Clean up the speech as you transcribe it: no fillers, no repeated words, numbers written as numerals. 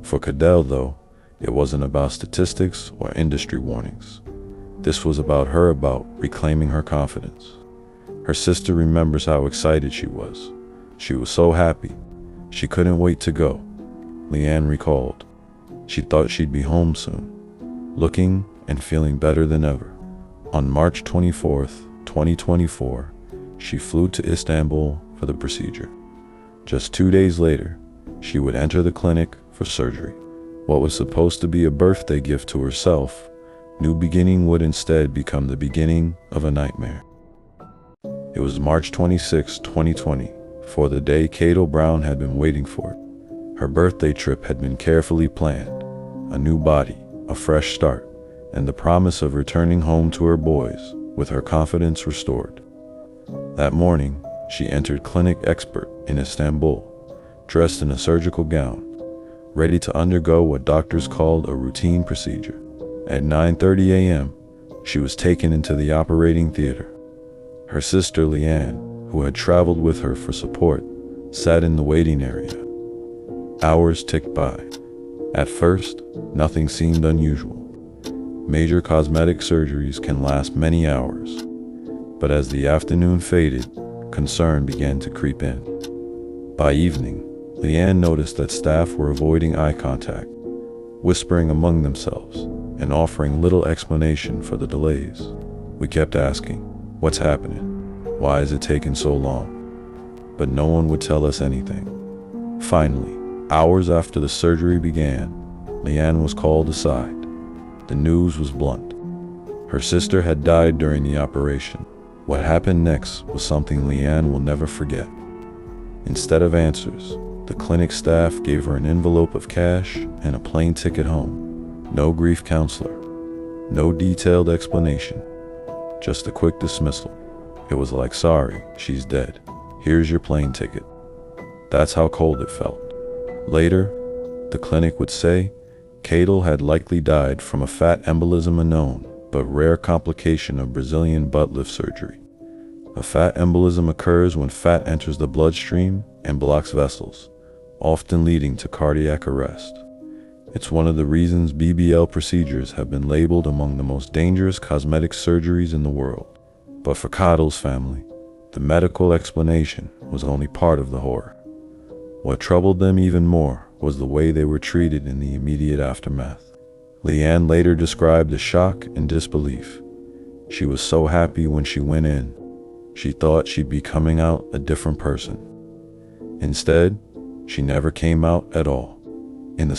For Kaydell, though, it wasn't about statistics or industry warnings. This was about reclaiming her confidence. Her sister remembers how excited she was. She was so happy. She couldn't wait to go. Leanne recalled. She thought she'd be home soon, looking and feeling better than ever. On March 24th, 2024, she flew to Istanbul for the procedure. Just 2 days later, she would enter the clinic for surgery. What was supposed to be a birthday gift to herself, new beginning would instead become the beginning of a nightmare. It was March 26, 2020, for the day Kaydell Brown had been waiting for. Her birthday trip had been carefully planned. A new body, a fresh start, and the promise of returning home to her boys with her confidence restored. That morning, she entered Clinic Expert in Istanbul, dressed in a surgical gown, ready to undergo what doctors called a routine procedure. At 9:30 a.m., she was taken into the operating theater. Her sister Leanne, who had traveled with her for support, sat in the waiting area. Hours ticked by. At first, nothing seemed unusual. Major cosmetic surgeries can last many hours. But as the afternoon faded, concern began to creep in. By evening, Leanne noticed that staff were avoiding eye contact, whispering among themselves, and offering little explanation for the delays. We kept asking, "What's happening? Why is it taking so long?" But no one would tell us anything. Finally, hours after the surgery began, Leanne was called aside. The news was blunt. Her sister had died during the operation. What happened next was something Leanne will never forget. Instead of answers, the clinic staff gave her an envelope of cash and a plane ticket home. No grief counselor, no detailed explanation, just a quick dismissal. It was like, "Sorry, she's dead. Here's your plane ticket." That's how cold it felt. Later, the clinic would say Kaydell had likely died from a fat embolism, a known but rare complication of Brazilian butt lift surgery. A fat embolism occurs when fat enters the bloodstream and blocks vessels, often leading to cardiac arrest. It's one of the reasons BBL procedures have been labeled among the most dangerous cosmetic surgeries in the world. But for Kaydell's family, the medical explanation was only part of the horror. What troubled them even more was the way they were treated in the immediate aftermath. Leanne later described the shock and disbelief. She was so happy when she went in. She thought she'd be coming out a different person. Instead, she never came out at all.